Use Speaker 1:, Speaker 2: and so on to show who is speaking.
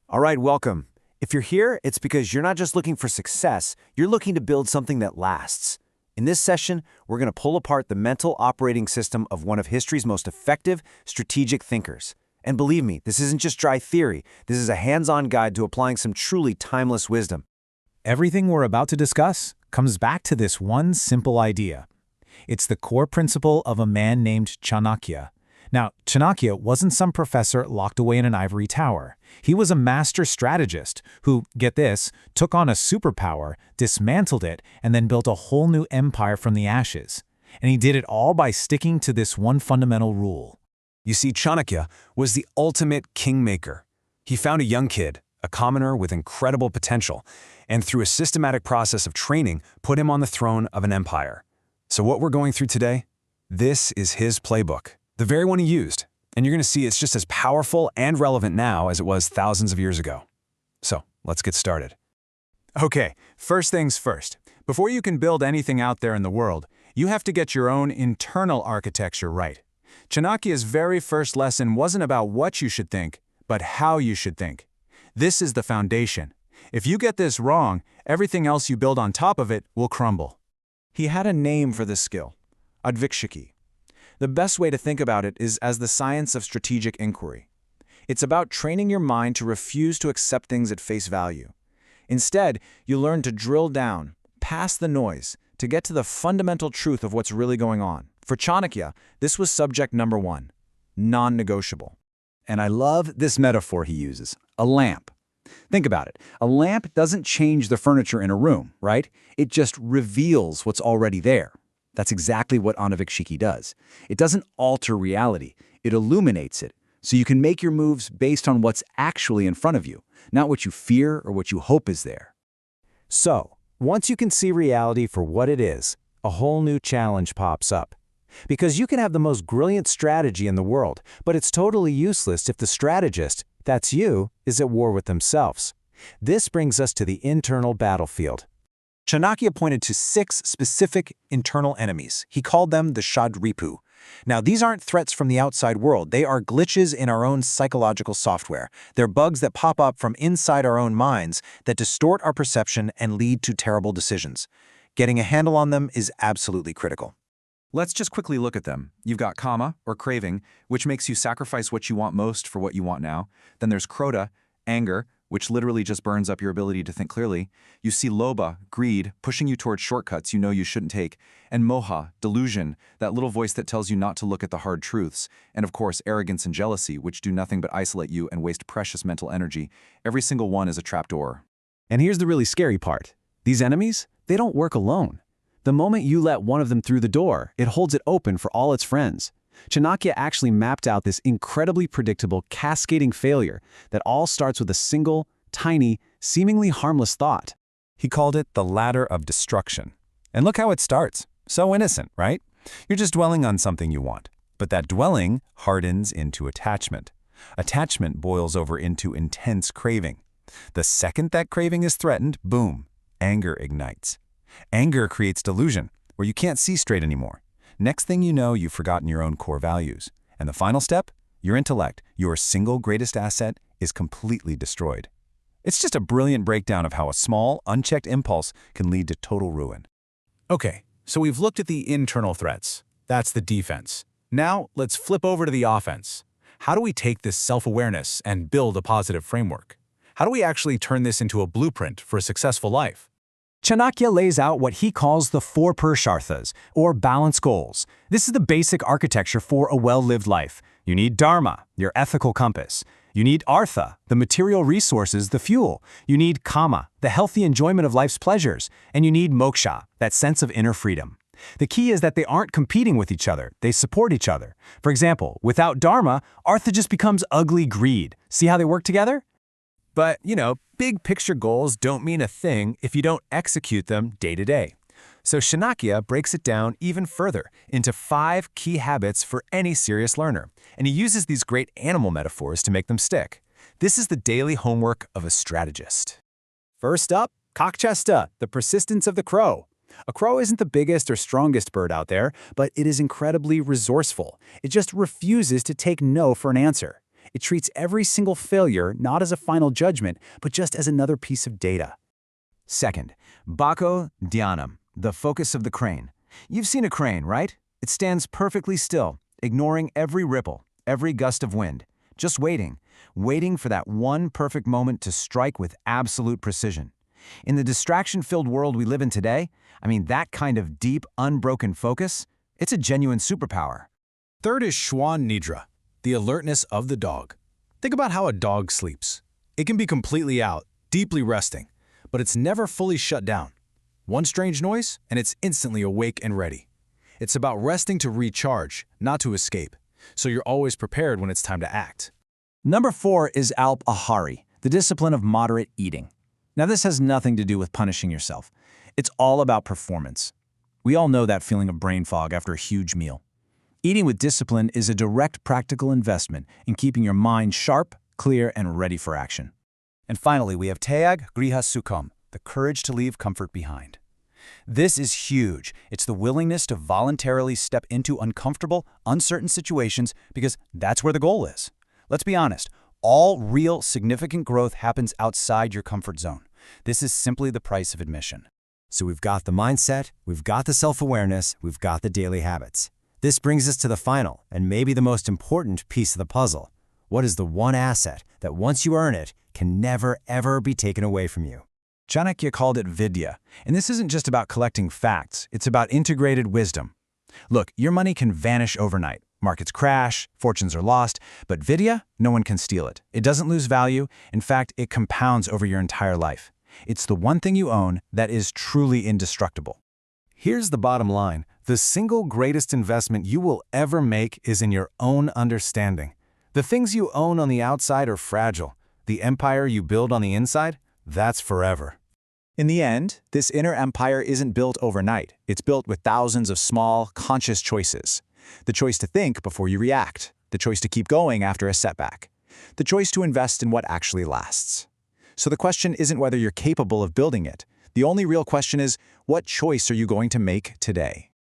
Speaker 1: All right, welcome. If you're here, it's because you're not just looking for success, you're looking to build something that lasts. In this session, we're going to pull apart the mental operating system of one of history's most effective strategic thinkers. And believe me, this isn't just dry theory. This is a hands-on guide to applying some truly timeless wisdom.
Speaker 2: Everything we're about to discuss comes back to this one simple idea. It's the core principle of a man named Chanakya. Now, Chanakya wasn't some professor locked away in an ivory tower. He was a master strategist who, get this, took on a superpower, dismantled it, and then built a whole new empire from the ashes. And he did it all by sticking to this one fundamental rule.
Speaker 1: You see, Chanakya was the ultimate kingmaker. He found a young kid, a commoner with incredible potential, and through a systematic process of training, put him on the throne of an empire. So what we're going through today, this is his playbook. The very one he used, and you're going to see it's just as powerful and relevant now as it was thousands of years ago. So, let's get started.
Speaker 2: Okay, first things first. Before you can build anything out there in the world, you have to get your own internal architecture right. Chanakya's very first lesson wasn't about what you should think, but how you should think. This is the foundation. If you get this wrong, everything else you build on top of it will crumble.
Speaker 3: He had a name for this skill, Aanvikshiki. The best way to think about it is as the science of strategic inquiry. It's about training your mind to refuse to accept things at face value. Instead, you learn to drill down, past the noise, to get to the fundamental truth of what's really going on. For Chanakya, this was subject number one, non-negotiable.
Speaker 4: And I love this metaphor he uses, a lamp. Think about it. A lamp doesn't change the furniture in a room, right? It just reveals what's already there. That's exactly what Aanvikshiki does. It doesn't alter reality. It illuminates it, so you can make your moves based on what's actually in front of you, not what you fear or what you hope is there.
Speaker 1: So, once you can see reality for what it is, a whole new challenge pops up. Because you can have the most brilliant strategy in the world, but it's totally useless if the strategist, that's you, is at war with themselves. This brings us to the internal battlefield.
Speaker 5: Chanakya pointed to 6 specific internal enemies. He called them the Shadripu. Now, these aren't threats from the outside world. They are glitches in our own psychological software. They're bugs that pop up from inside our own minds that distort our perception and lead to terrible decisions. Getting a handle on them is absolutely critical.
Speaker 3: Let's just quickly look at them. You've got kama, or craving, which makes you sacrifice what you want most for what you want now. Then there's krodha, anger, which literally just burns up your ability to think clearly. You see lobha, greed, pushing you towards shortcuts you know you shouldn't take. And moha, delusion, that little voice that tells you not to look at the hard truths. And of course, arrogance and jealousy, which do nothing but isolate you and waste precious mental energy. Every single one is a trapdoor.
Speaker 1: And here's the really scary part. These enemies, they don't work alone. The moment you let one of them through the door, it holds it open for all its friends. Chanakya actually mapped out this incredibly predictable, cascading failure that all starts with a single, tiny, seemingly harmless thought.
Speaker 2: He called it the ladder of destruction. And look how it starts. So innocent, right? You're just dwelling on something you want. But that dwelling hardens into attachment. Attachment boils over into intense craving. The second that craving is threatened, boom, anger ignites. Anger creates delusion, where you can't see straight anymore. Next thing you know, you've forgotten your own core values. And the final step, your intellect, your single greatest asset, is completely destroyed. It's just a brilliant breakdown of how a small, unchecked impulse can lead to total ruin.
Speaker 6: Okay, so we've looked at the internal threats. That's the defense. Now, let's flip over to the offense. How do we take this self-awareness and build a positive framework? How do we actually turn this into a blueprint for a successful life?
Speaker 1: Chanakya lays out what he calls the 4 Purusharthas, or balanced goals. This is the basic architecture for a well-lived life. You need dharma, your ethical compass. You need artha, the material resources, the fuel. You need kama, the healthy enjoyment of life's pleasures. And you need moksha, that sense of inner freedom. The key is that they aren't competing with each other, they support each other. For example, without dharma, artha just becomes ugly greed. See how they work together?
Speaker 2: But, big picture goals don't mean a thing if you don't execute them day to day. So Chanakya breaks it down even further into 5 key habits for any serious learner, and he uses these great animal metaphors to make them stick. This is the daily homework of a strategist.
Speaker 4: First up, kakchesta, the persistence of the crow. A crow isn't the biggest or strongest bird out there, but it is incredibly resourceful. It just refuses to take no for an answer. It treats every single failure not as a final judgment, but just as another piece of data.
Speaker 1: Second, Bako Dhyanam, the focus of the crane. You've seen a crane, right? It stands perfectly still, ignoring every ripple, every gust of wind, just waiting for that one perfect moment to strike with absolute precision. In the distraction-filled world we live in today, that kind of deep, unbroken focus, it's a genuine superpower.
Speaker 6: Third is Shwan Nidra, the alertness of the dog. Think about how a dog sleeps. It can be completely out, deeply resting, but it's never fully shut down. One strange noise, and it's instantly awake and ready. It's about resting to recharge, not to escape, so you're always prepared when it's time to act.
Speaker 1: Number 4 is Alp Ahari, the discipline of moderate eating. Now, this has nothing to do with punishing yourself. It's all about performance. We all know that feeling of brain fog after a huge meal. Eating with discipline is a direct practical investment in keeping your mind sharp, clear, and ready for action.
Speaker 2: And finally, we have Tyag Griha Sukham, the courage to leave comfort behind. This is huge. It's the willingness to voluntarily step into uncomfortable, uncertain situations because that's where the goal is. Let's be honest, all real, significant growth happens outside your comfort zone. This is simply the price of admission.
Speaker 7: So we've got the mindset, we've got the self-awareness, we've got the daily habits. This brings us to the final, and maybe the most important piece of the puzzle. What is the one asset that once you earn it, can never, ever be taken away from you?
Speaker 1: Chanakya called it Vidya, and this isn't just about collecting facts, it's about integrated wisdom. Look, your money can vanish overnight. Markets crash, fortunes are lost, but Vidya, no one can steal it. It doesn't lose value. In fact, it compounds over your entire life. It's the one thing you own that is truly indestructible.
Speaker 2: Here's the bottom line. The single greatest investment you will ever make is in your own understanding. The things you own on the outside are fragile. The empire you build on the inside, that's forever.
Speaker 5: In the end, this inner empire isn't built overnight. It's built with thousands of small, conscious choices. The choice to think before you react. The choice to keep going after a setback. The choice to invest in what actually lasts. So the question isn't whether you're capable of building it. The only real question is, what choice are you going to make today?